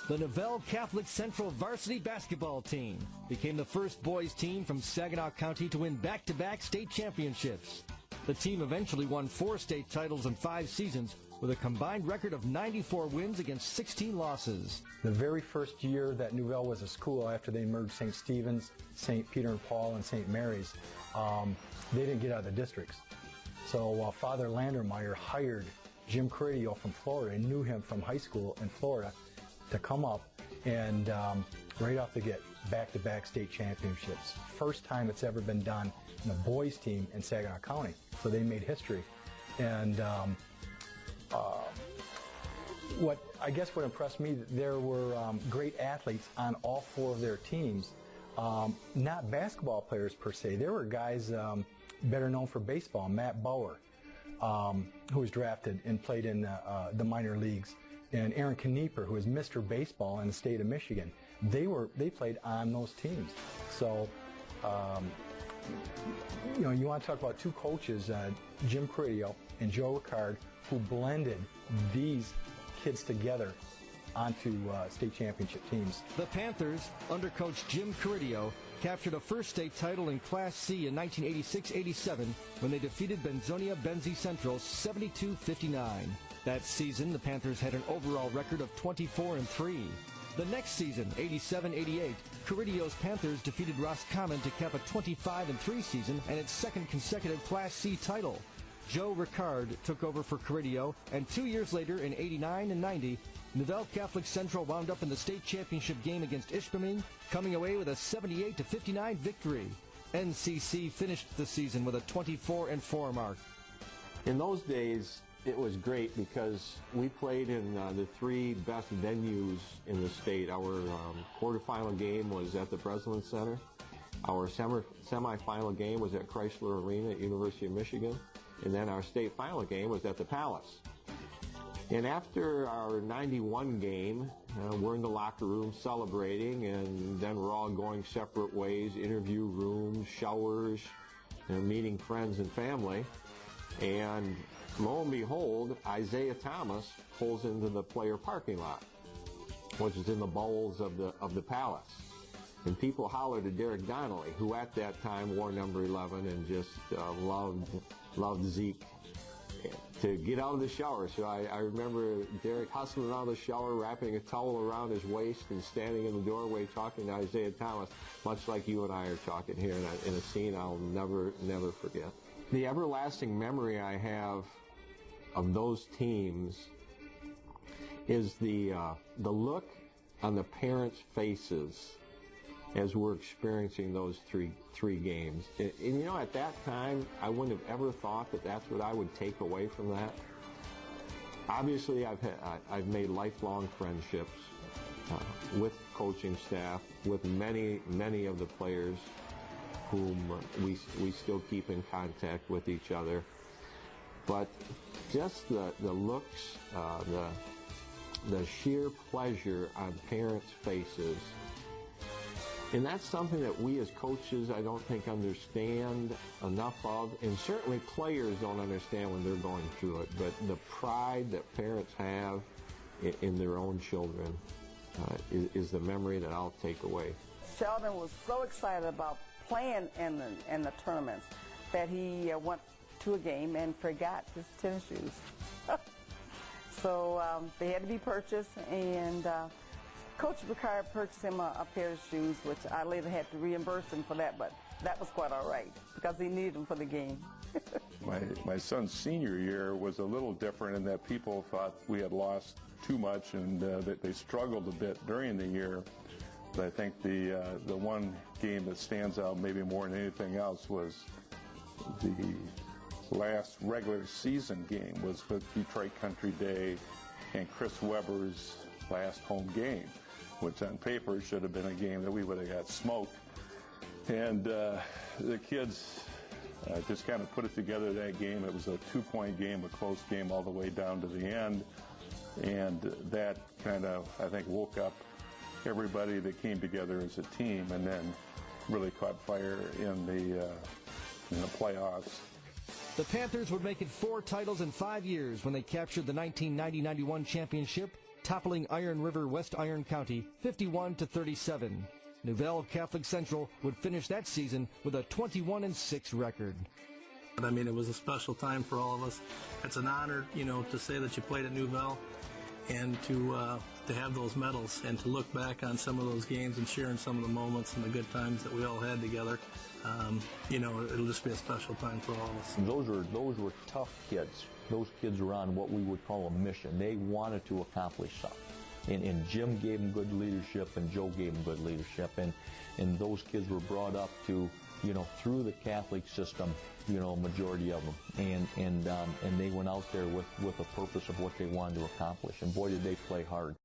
The Nouvel Catholic Central varsity basketball team became the first boys team from Saginaw County to win back-to-back state championships. The team eventually won 4 state titles in 5 seasons with a combined record of 94 wins against 16 losses. The very first year that Nouvel was a school, after they merged St. Stephen's, St. Peter and Paul, and St. Mary's, they didn't get out of the districts. So Father Landermeyer hired Jim Carideo from Florida and knew him from high school in Florida to come up and right off the get, back-to-back state championships. First time it's ever been done in a boys team in Saginaw County. So they made history. And what impressed me, there were great athletes on all 4 of their teams. Not basketball players per se. There were guys better known for baseball. Matt Bauer, who was drafted and played in the minor leagues, and Aaron Knieper, who is Mr. Baseball in the state of Michigan. They played on those teams. So, you want to talk about 2 coaches, Jim Carideo and Joe Ricard, who blended these kids together onto state championship teams. The Panthers, under coach Jim Carideo, captured a first state title in Class C in 1986-87 when they defeated Benzonia Benzie Central 72-59. That season, the Panthers had an overall record of 24-3. The next season, 87-88, Carideo's Panthers defeated Roscommon to cap a 25-3 season and its second consecutive Class C title. Joe Ricard took over for Carideo, and 2 years later, in 89 and 90, Nouvel Catholic Central wound up in the state championship game against Ishpeming, coming away with a 78-59 victory. NCC finished the season with a 24-4 mark. In those days, it was great because we played in the 3 best venues in the state. Our quarterfinal game was at the Breslin Center. Our semifinal game was at Chrysler Arena at University of Michigan. And then our state final game was at the Palace. And after our 91 game, we're in the locker room celebrating, and then we're all going separate ways, interview rooms, showers, meeting friends and family. And lo and behold, Isaiah Thomas pulls into the player parking lot, which is in the bowels of the Palace. And people hollered to Derek Donnelly, who at that time wore number 11 and just loved Zeke, to get out of the shower. So I remember Derek hustling out of the shower, wrapping a towel around his waist and standing in the doorway talking to Isaiah Thomas, much like you and I are talking here in a scene I'll never forget. The everlasting memory I have of those teams is the look on the parents' faces as we're experiencing those three games. And at that time, I wouldn't have ever thought that that's what I would take away from that. Obviously, I've made lifelong friendships with coaching staff, with many of the players whom we still keep in contact with each other. But just the looks, the sheer pleasure on parents' faces. And that's something that we as coaches, I don't think, understand enough of, and certainly players don't understand when they're going through it. But the pride that parents have in their own children is the memory that I'll take away. Sheldon was so excited about playing in the tournaments that he went to a game and forgot his tennis shoes. So they had to be purchased, and Coach Ricard purchased him a pair of shoes, which I later had to reimburse him for that, but that was quite all right because he needed them for the game. My son's senior year was a little different in that people thought we had lost too much and that they struggled a bit during the year. But I think the one game that stands out maybe more than anything else was the last regular season game was with Detroit Country Day and Chris Webber's last home game, which on paper should have been a game that we would have got smoked. And the kids just kind of put it together that game. It was a 2-point game, a close game all the way down to the end. And that kind of, I think, woke up everybody that came together as a team and then really caught fire in the playoffs. The Panthers would make it 4 titles in 5 years when they captured the 1990-91 championship, toppling Iron River, West Iron County, 51-37. Nouvel Catholic Central would finish that season with a 21-6 record. I mean, it was a special time for all of us. It's an honor, to say that you played at Nouvel and to have those medals and to look back on some of those games and sharing some of the moments and the good times that we all had together. It'll just be a special time for all of us. Those were tough kids. Those kids were on what we would call a mission. They wanted to accomplish something. And Jim gave them good leadership, and Joe gave them good leadership, and those kids were brought up to, through the Catholic system, majority of them, and they went out there with a purpose of what they wanted to accomplish, and boy, did they play hard.